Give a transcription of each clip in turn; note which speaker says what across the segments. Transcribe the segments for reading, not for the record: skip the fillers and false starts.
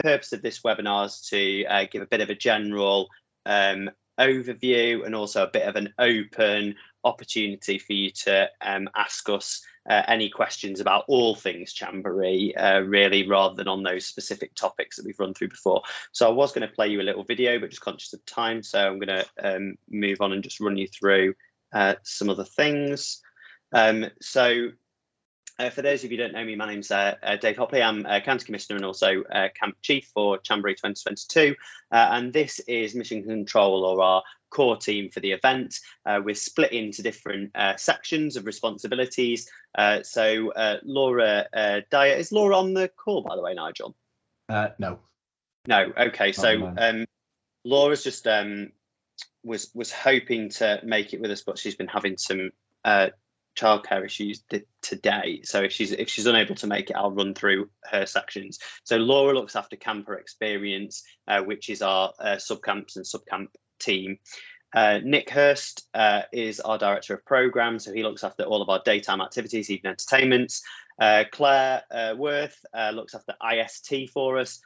Speaker 1: purpose of this webinar is to give a bit of a general overview and also a bit of an open opportunity for you to ask us any questions about all things Chamboree, really, rather than on those specific topics that we've run through before. So I was going to play you a little video, but just conscious of time, so I'm going to move on and just run you through some other things. For those of you who don't know me, my name's Dave Hopley. I'm County Commissioner and also Camp Chief for Chamboree 2022. And this is Mission Control, or our core team for the event. We're split into different sections of responsibilities. Laura Dyer, is Laura on the call, by the way, Nigel?
Speaker 2: No.
Speaker 1: No, okay. So Laura's just was hoping to make it with us, but she's been having some childcare issues today, so if she's unable to make it, I'll run through her sections. So Laura looks after Camper Experience, which is our subcamps and subcamp team. Nick Hurst is our Director of Programme, so he looks after all of our daytime activities, even entertainments. Claire Worth looks after IST for us.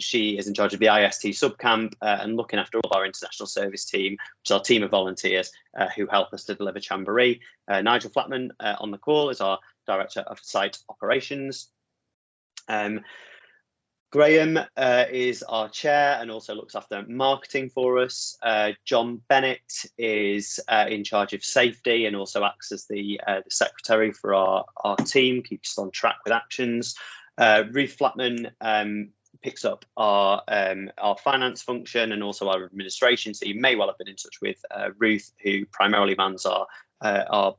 Speaker 1: She is in charge of the IST subcamp and looking after all of our international service team, which is our team of volunteers who help us to deliver Chamboree. Nigel Flatman on the call is our Director of Site Operations. Graham is our chair and also looks after marketing for us. John Bennett is in charge of safety and also acts as the secretary for our team, keeps us on track with actions. Ruth Flatman picks up our finance function and also our administration, so you may well have been in touch with Ruth, who primarily mans our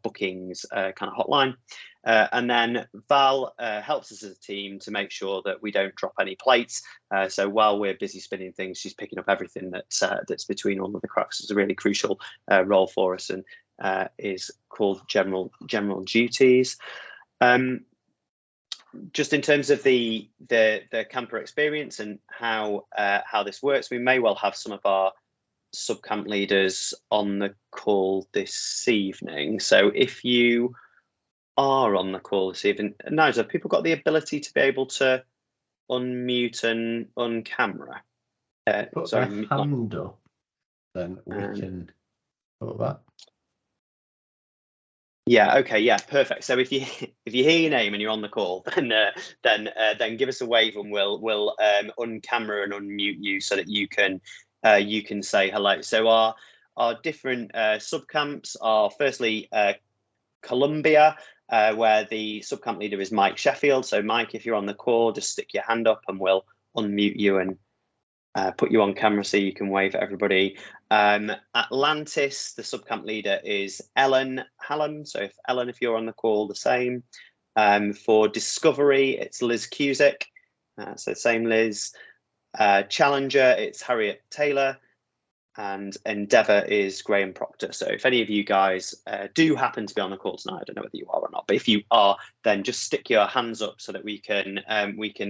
Speaker 1: bookings kind of hotline. And then Val helps us as a team to make sure that we don't drop any plates. So while we're busy spinning things, she's picking up everything that's between all of the cracks. It's a really crucial role for us and is called general duties. Just in terms of the camper experience and how this works, we may well have some of our subcamp leaders on the call this evening. So if you are on the call this evening, Nigel, have people got the ability to be able to unmute and on camera?
Speaker 2: Put their hand up, then we can put that.
Speaker 1: Yeah. Okay. Yeah. Perfect. So if you hear your name and you're on the call, then give us a wave and we'll uncamera and unmute you so that you can say hello. So our different subcamps are firstly Columbia, where the subcamp leader is Mike Sheffield. So Mike, if you're on the call, just stick your hand up and we'll unmute you and put you on camera so you can wave at everybody. Atlantis, the subcamp leader is Ellen Hallam. So if you're on the call, the same. For Discovery, it's Liz Cusick. So same Liz. Challenger, it's Harriet Taylor. And Endeavour is Graham Proctor. So if any of you guys do happen to be on the call tonight, I don't know whether you are or not, but if you are, then just stick your hands up so that we can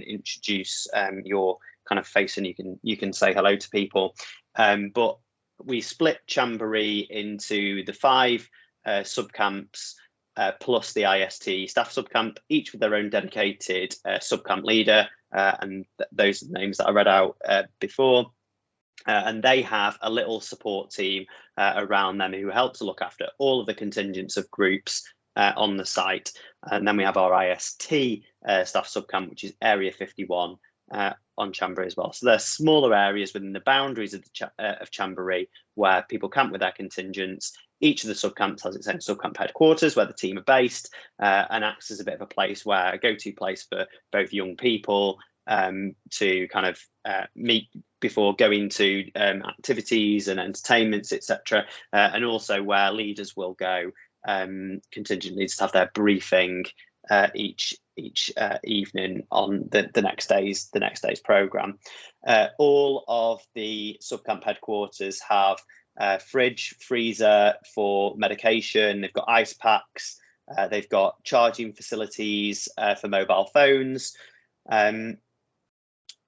Speaker 1: introduce your kind of face and you can say hello to people. But we split Chamboree into the 5 subcamps plus the IST staff subcamp, each with their own dedicated subcamp leader, and those are the names that I read out before. And they have a little support team around them who help to look after all of the contingents of groups on the site. And then we have our IST staff subcamp, which is Area 51 on Chamboree as well. So they're smaller areas within the boundaries of Chamboree where people camp with their contingents. Each of the subcamps has its own subcamp headquarters where the team are based and acts as a bit of a place where a go-to place for both young people to kind of meet before going to activities and entertainments, etc. And also where leaders will go, contingent leaders to have their briefing each evening on the next day's program. All of the subcamp headquarters have fridge, freezer for medication. They've got ice packs. They've got charging facilities for mobile phones.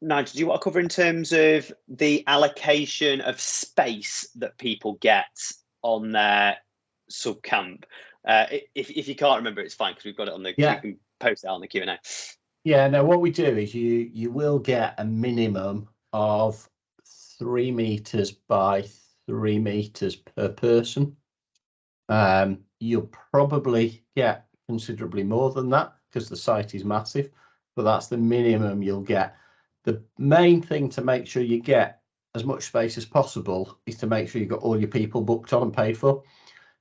Speaker 1: Nigel, do you want to cover in terms of the allocation of space that people get on their subcamp? If you can't remember, it's fine because we've got it on the.
Speaker 2: Yeah.
Speaker 1: You can post it on the Q&A.
Speaker 2: Yeah, no, what we do is you will get a minimum of 3 meters by 3 meters per person. You'll probably get considerably more than that because the site is massive, but that's the minimum you'll get. The main thing to make sure you get as much space as possible is to make sure you've got all your people booked on and paid for,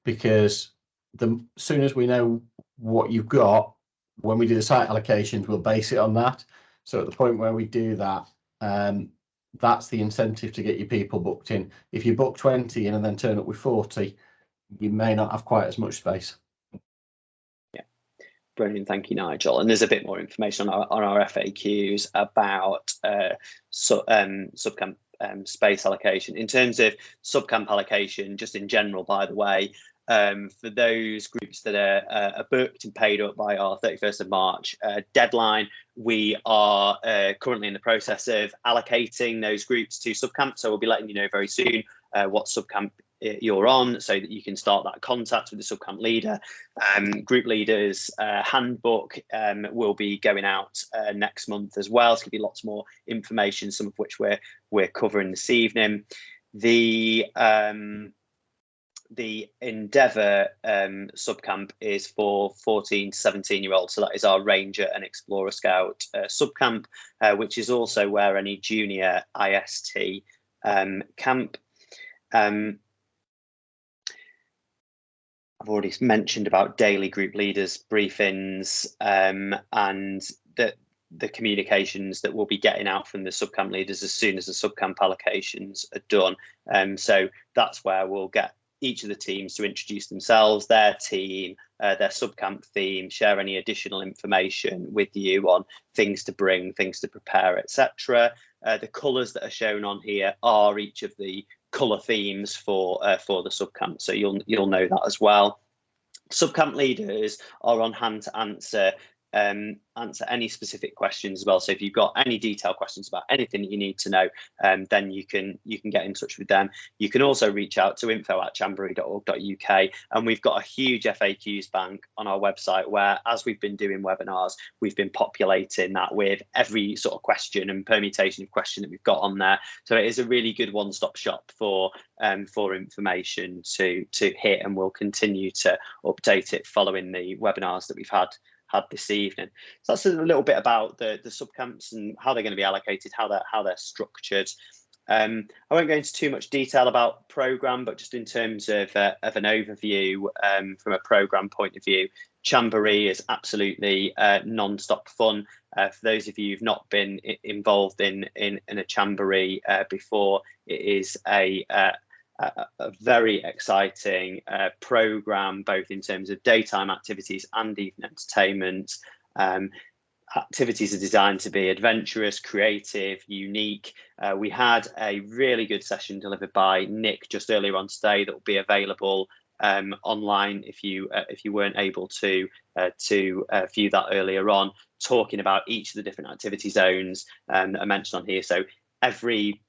Speaker 2: because the soon as we know what you've got, when we do the site allocations, we'll base it on that. So at the point where we do that, that's the incentive to get your people booked in. If you book 20 in and then turn up with 40, you may not have quite as much space.
Speaker 1: Yeah, brilliant. Thank you, Nigel. And there's a bit more information on our FAQs about subcamp space allocation. In terms of subcamp allocation, just in general, by the way, for those groups that are booked and paid up by our 31st of March deadline, we are currently in the process of allocating those groups to subcamp. So we'll be letting you know very soon what subcamp you're on, so that you can start that contact with the subcamp leader. Group leaders handbook will be going out next month as well, so give you lots more information, some of which we're covering this evening. The Endeavour subcamp is for 14 to 17-year-olds, so that is our Ranger and Explorer Scout subcamp, which is also where any junior IST camp. I've already mentioned about daily group leaders briefings and the communications that we'll be getting out from the subcamp leaders as soon as the subcamp allocations are done. So that's where we'll get each of the teams to introduce themselves, their team, their subcamp theme, share any additional information with you on things to bring, things to prepare, etc. The colours that are shown on here are each of the colour themes for the subcamp, so you'll know that as well. Subcamp leaders are on hand to answer any specific questions as well. So if you've got any detailed questions about anything that you need to know, then you can get in touch with them. You can also reach out to info@chamboree.org.uk, and we've got a huge FAQs bank on our website where, as we've been doing webinars, we've been populating that with every sort of question and permutation of question that we've got on there. So it is a really good one-stop shop for information to hit, and we'll continue to update it following the webinars that we've had this evening. So that's a little bit about the subcamps and how they're going to be allocated, how they're structured. I won't go into too much detail about programme, but just in terms of an overview from a programme point of view, Chamboree is absolutely non-stop fun. For those of you who've not been involved in a Chamboree before, it is a very exciting programme, both in terms of daytime activities and even entertainment. Activities are designed to be adventurous, creative, unique. We had a really good session delivered by Nick just earlier on today that will be available online if you weren't able to view that earlier on, talking about each of the different activity zones that are mentioned on here. So every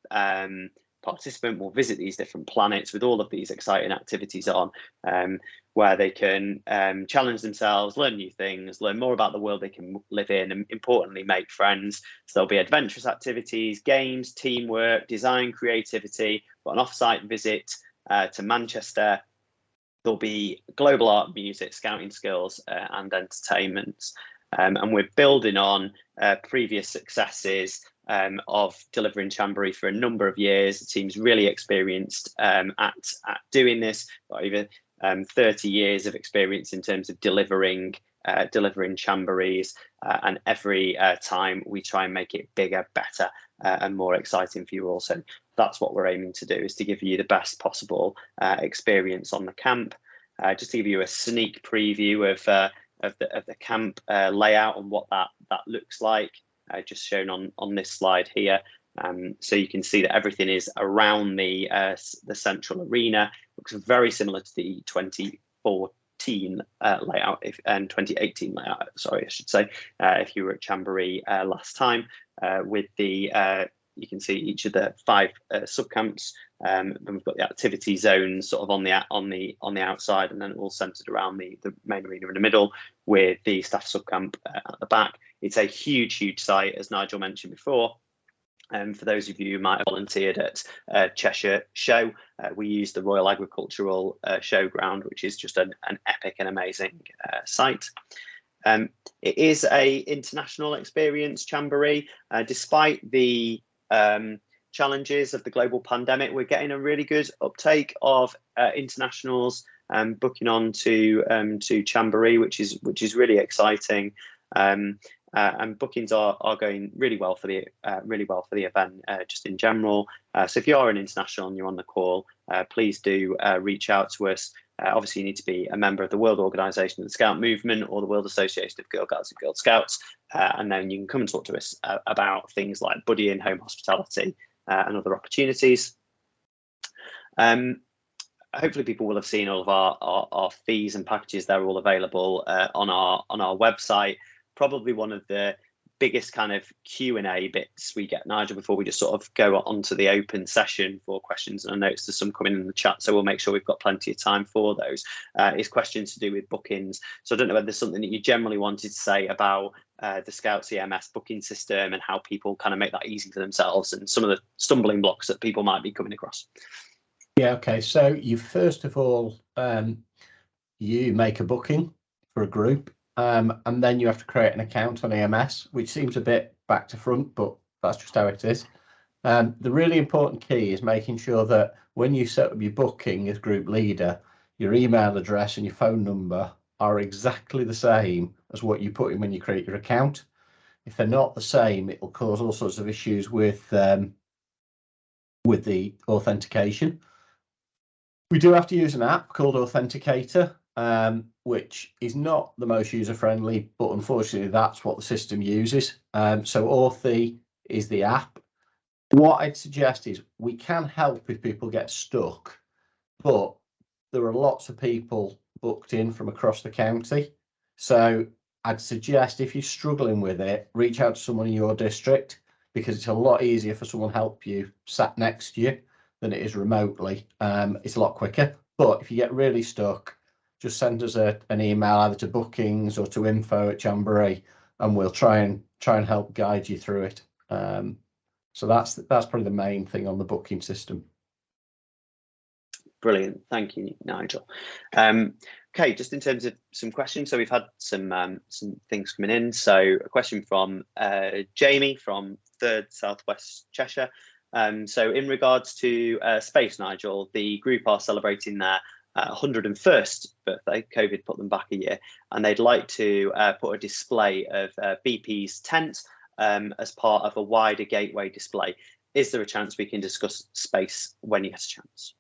Speaker 1: participant will visit these different planets with all of these exciting activities on, where they can challenge themselves, learn new things, learn more about the world they can live in, and importantly, make friends. So there'll be adventurous activities, games, teamwork, design, creativity, but an off-site visit to Manchester. There'll be global art, music, scouting skills, and entertainment. And we're building on previous successes of delivering Chamboree for a number of years. The team's really experienced at doing this, got over 30 years of experience in terms of delivering Chamborees, and every time we try and make it bigger, better, and more exciting for you all. So that's what we're aiming to do, is to give you the best possible experience on the camp. Just to give you a sneak preview of the camp layout and what that looks like, just shown on this slide here. So you can see that everything is around the central arena. Looks very similar to the 2014 layout, and 2018 layout, sorry, I should say, if you were at Chamboree last time, with the you can see each of the 5 subcamps Then we've got the activity zones sort of on the outside, and then all centered around the main arena in the middle, with the staff subcamp at the back. It's a huge site, as Nigel mentioned before. For those of you who might have volunteered at Cheshire Show, we use the Royal Agricultural Showground, which is just an epic and amazing site. It is a international experience, Chamboree. Despite the challenges of the global pandemic, we're getting a really good uptake of internationals booking on to Chamboree, which is really exciting. And bookings are going really well for the event, just in general. So if you are an international and you're on the call, please do reach out to us. Obviously, you need to be a member of the World Organisation of the Scout Movement or the World Association of Girl Guides and Girl Scouts, and then you can come and talk to us about things like buddying, home hospitality, and other opportunities. Hopefully people will have seen all of our fees and packages. They're all available on our website. Probably one of the biggest kind of Q&A bits we get, Nigel, before we just sort of go onto the open session for questions. And I noticed there's some coming in the chat, so we'll make sure we've got plenty of time for those. Is questions to do with bookings. So I don't know whether there's something that you generally wanted to say about the Scouts EMS booking system and how people kind of make that easy for themselves, and some of the stumbling blocks that people might be coming across.
Speaker 2: Yeah, okay. So you first of all, you make a booking for a group. And then you have to create an account on EMS, which seems a bit back to front, but that's just how it is. The really important key is making sure that when you set up your booking as group leader, your email address and your phone number are exactly the same as what you put in when you create your account. If they're not the same, it will cause all sorts of issues with the authentication. We do have to use an app called Authenticator, which is not the most user-friendly, but unfortunately that's what the system uses. So Authy is the app. What I'd suggest is we can help if people get stuck, but there are lots of people booked in from across the county. So I'd suggest if you're struggling with it, reach out to someone in your district, because it's a lot easier for someone to help you sat next to you than it is remotely. It's a lot quicker. But if you get really stuck, just send us an email either to bookings or to info@Chamboree, and we'll try and help guide you through it. So that's probably the main thing on the booking system.
Speaker 1: Brilliant, thank you, Nigel. Okay, just in terms of some questions, so we've had some things coming in. So a question from Jamie from 3rd Southwest Cheshire. So in regards to space, Nigel, the group are celebrating their 101st birthday. COVID put them back a year, and they'd like to put a display of BP's tent as part of a wider gateway display. Is there a chance we can discuss space when you get a chance?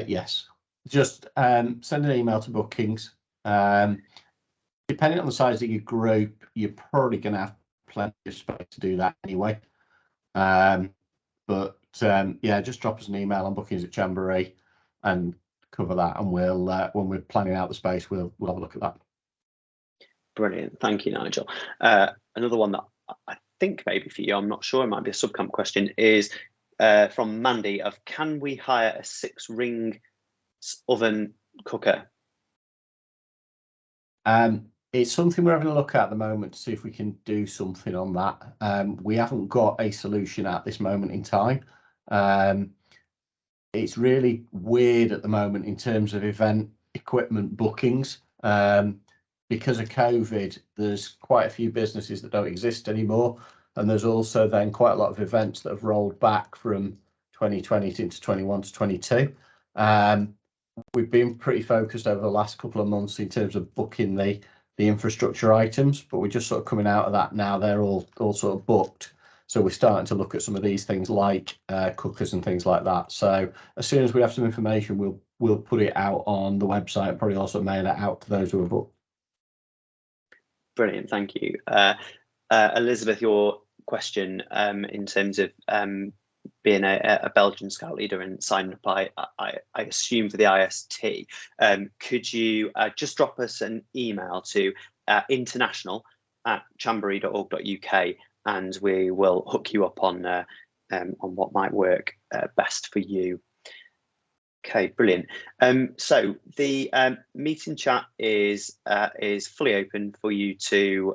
Speaker 2: Yes, just send an email to bookings. Depending on the size of your group, you're probably going to have plenty of space to do that anyway. But yeah, just drop us an email on bookings@Chamboree and cover that, and we'll when we're planning out the space, we'll have a look at that.
Speaker 1: Brilliant, thank you, Nigel. Another one that I think maybe for you, I'm not sure, it might be a subcamp question, is from Mandy of, can we hire a 6-ring oven cooker?
Speaker 2: It's something we're having a look at the moment to see if we can do something on that. We haven't got a solution at this moment in time. It's really weird at the moment in terms of event equipment bookings. Because of COVID, there's quite a few businesses that don't exist anymore. And there's also then quite a lot of events that have rolled back from 2020 into 21 to 22. We've been pretty focused over the last couple of months in terms of booking the infrastructure items, but we're just sort of coming out of that now. They're all sort of booked. So we're starting to look at some of these things like cookers and things like that. So as soon as we have some information, we'll put it out on the website and probably also mail it out to those who are booked.
Speaker 1: Brilliant, thank you. Elizabeth, your question in terms of being a Belgian Scout leader and signing up, I assume, for the IST, could you just drop us an email to international@chamboree.org.uk, and we will hook you up on on what might work best for you. Okay, brilliant. So the meeting chat is fully open for you to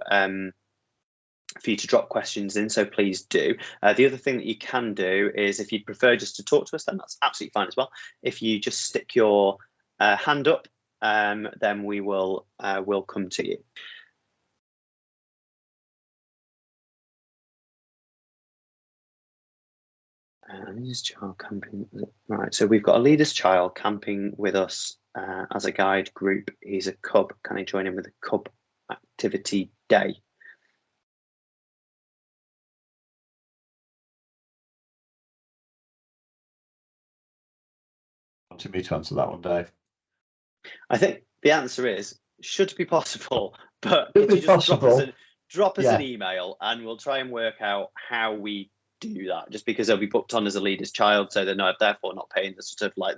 Speaker 1: drop questions in, so please do. The other thing that you can do is, if you'd prefer just to talk to us, then that's absolutely fine as well. If you just stick your hand up, then we will come to you. Leader's child camping, right? So we've got a leader's child camping with us as a guide group. He's a cub. Can I join in with a cub activity day?
Speaker 2: To me to answer that one, Dave.
Speaker 1: I think the answer is should be possible, but could you just drop us an email and we'll try and work out how we do that, just because they'll be booked on as a leader's child, so they're therefore not paying the sort of like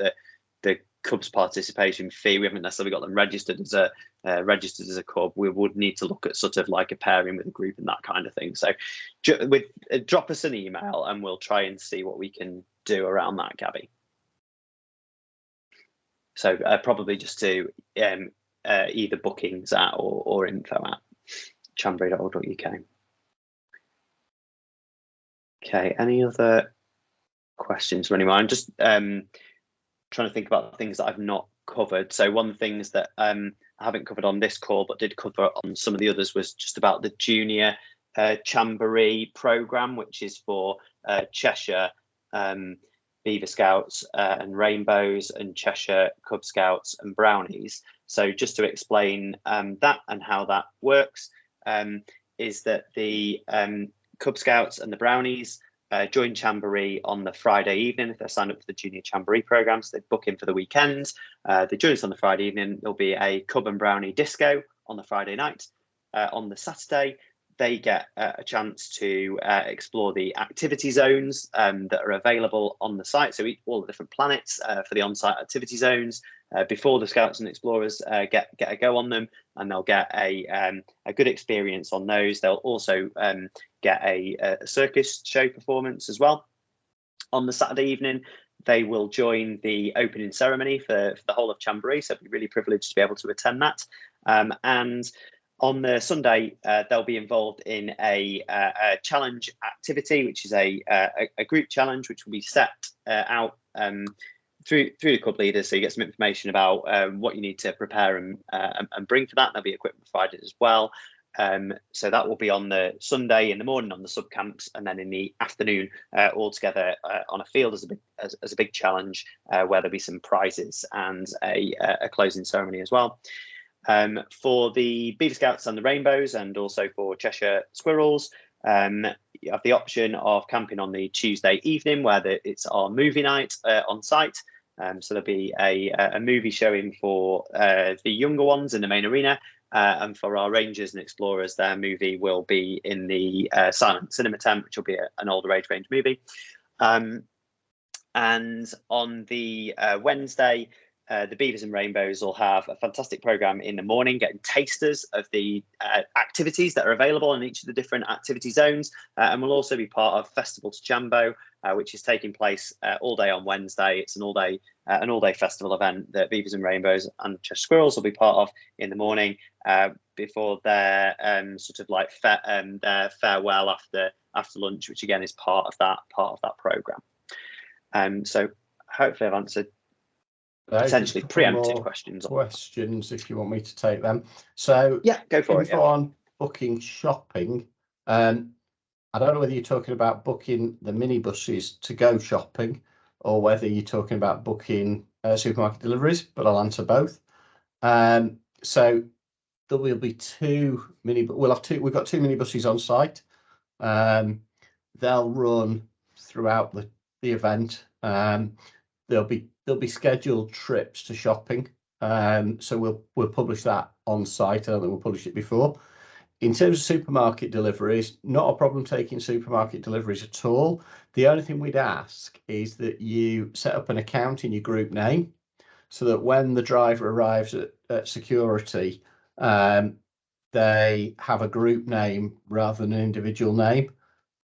Speaker 1: the Cubs participation fee. We haven't necessarily got them registered as a Cub. We would need to look at sort of like a pairing with a group and that kind of thing. So drop us an email and we'll try and see what we can do around that, Gabby. So probably just to either bookings at or info at chambery.org.uk. Okay, any other questions from anyone? I'm just trying to think about things that I've not covered. So one of the things that I haven't covered on this call but did cover on some of the others was just about the Junior Chamboree programme, which is for Cheshire Beaver Scouts and Rainbows and Cheshire Cub Scouts and Brownies. So just to explain that and how that works, is that the Cub Scouts and the Brownies join Chamboree on the Friday evening if they're signed up for the Junior Chamboree programme. So they book in for the weekend. They join us on the Friday evening. There'll be a Cub and Brownie disco on the Friday night. On the Saturday, they get a chance to explore the activity zones that are available on the site. So all the different planets for the on-site activity zones before the Scouts and Explorers get a go on them, and they'll get a good experience on those. They'll also get a circus show performance as well. On the Saturday evening, they will join the opening ceremony for the whole of Chamboree, so be really privileged to be able to attend that. And on the Sunday, they'll be involved in a challenge activity, which is a group challenge, which will be set out through the club leaders. So you get some information about what you need to prepare and bring for that. There'll be equipment provided as well. So that will be on the Sunday in the morning on the sub camps, and then in the afternoon all together on a field as a big challenge where there'll be some prizes and a closing ceremony as well. For the Beaver Scouts and the Rainbows, and also for Cheshire Squirrels, you have the option of camping on the Tuesday evening, where it's our movie night on site. So there'll be a movie showing for the younger ones in the main arena, and for our Rangers and Explorers, their movie will be in the silent cinema tent, which will be an older age range movie. And on the Wednesday, the Beavers and Rainbows will have a fantastic programme in the morning, getting tasters of the activities that are available in each of the different activity zones, and will also be part of Festival to Chambo, which is taking place all day on Wednesday. It's an all-day festival event that Beavers and Rainbows and Cheshire Squirrels will be part of in the morning before their sort of like their farewell after lunch, which again is part of that programme. So hopefully I've answered potentially preempted questions
Speaker 2: if you want me to take them. So
Speaker 1: yeah, go for it.
Speaker 2: On booking shopping, I don't know whether you're talking about booking the minibuses to go shopping or whether you're talking about booking supermarket deliveries, but I'll answer both. So there will be we've got two minibuses on site. They'll run throughout the event. There'll be scheduled trips to shopping, so we'll publish that on site. I don't think we'll publish it before. In terms of supermarket deliveries, not a problem taking supermarket deliveries at all. The only thing we'd ask is that you set up an account in your group name, so that when the driver arrives at security, they have a group name rather than an individual name.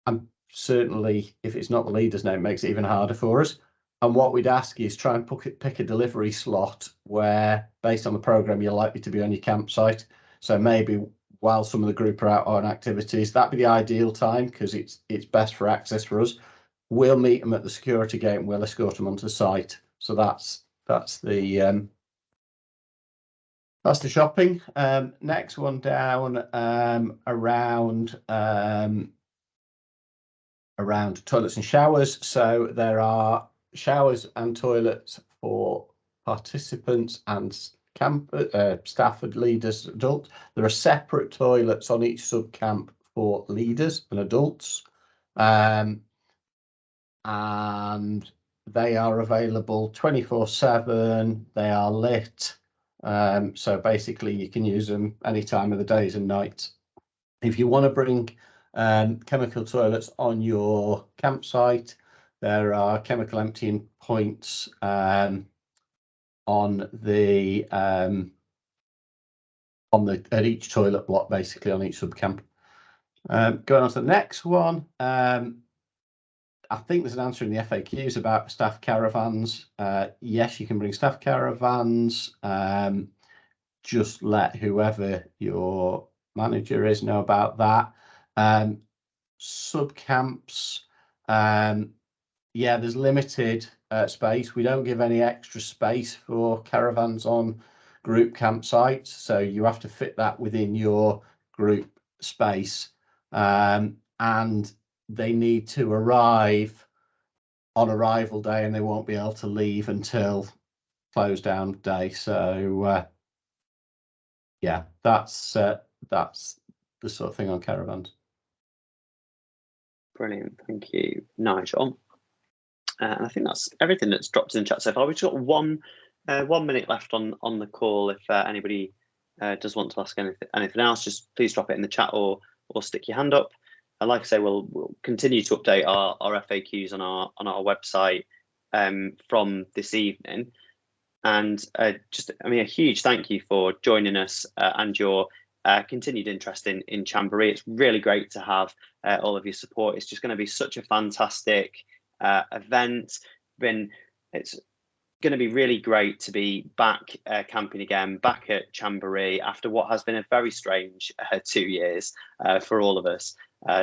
Speaker 2: I'm certainly if it's not the leader's name, it makes it even harder for us. And what we'd ask is try and pick a delivery slot where, based on the program, you're likely to be on your campsite. So maybe while some of the group are out on activities, that'd be the ideal time because it's best for access for us. We'll meet them at the security gate and we'll escort them onto site. So that's the shopping. Next one down, around toilets and showers. So there are showers and toilets for participants and staff and leaders, adults. There are separate toilets on each sub-camp for leaders and adults. And they are available 24/7. They are lit. So basically you can use them any time of the days and nights. If you want to bring chemical toilets on your campsite, there are chemical emptying points at each toilet block, basically on each sub-camp. Going on to the next one, I think there's an answer in the FAQs about staff caravans. Yes, you can bring staff caravans. Just let whoever your manager is know about that. Sub-camps, yeah, there's limited space. We don't give any extra space for caravans on group campsites, so you have to fit that within your group space. And they need to arrive on arrival day, and they won't be able to leave until close down day. So yeah, that's the sort of thing on caravans.
Speaker 1: Brilliant, thank you, Nigel. And I think that's everything that's dropped in the chat so far. We've got 1 minute left on the call. If anybody does want to ask anything else, just please drop it in the chat or stick your hand up. And like I say, we'll continue to update our FAQs on our website from this evening. And a huge thank you for joining us and your continued interest in Chamboree. It's really great to have all of your support. It's just going to be such a fantastic event. It's going to be really great to be back camping again, back at Chamboree after what has been a very strange 2 years for all of us.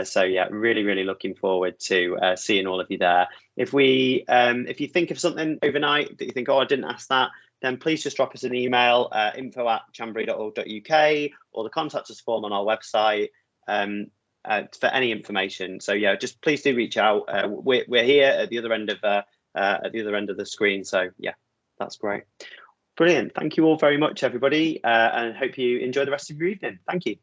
Speaker 1: So yeah, really looking forward to seeing all of you there. If you think of something overnight that you think, oh, I didn't ask that, then please just drop us an email, info@chamboree.org.uk, or the contact us form on our website for any information. So yeah, just please do reach out. We're here at the other end of the screen. So yeah, that's great. Brilliant. Thank you all very much, everybody, and hope you enjoy the rest of your evening. Thank you.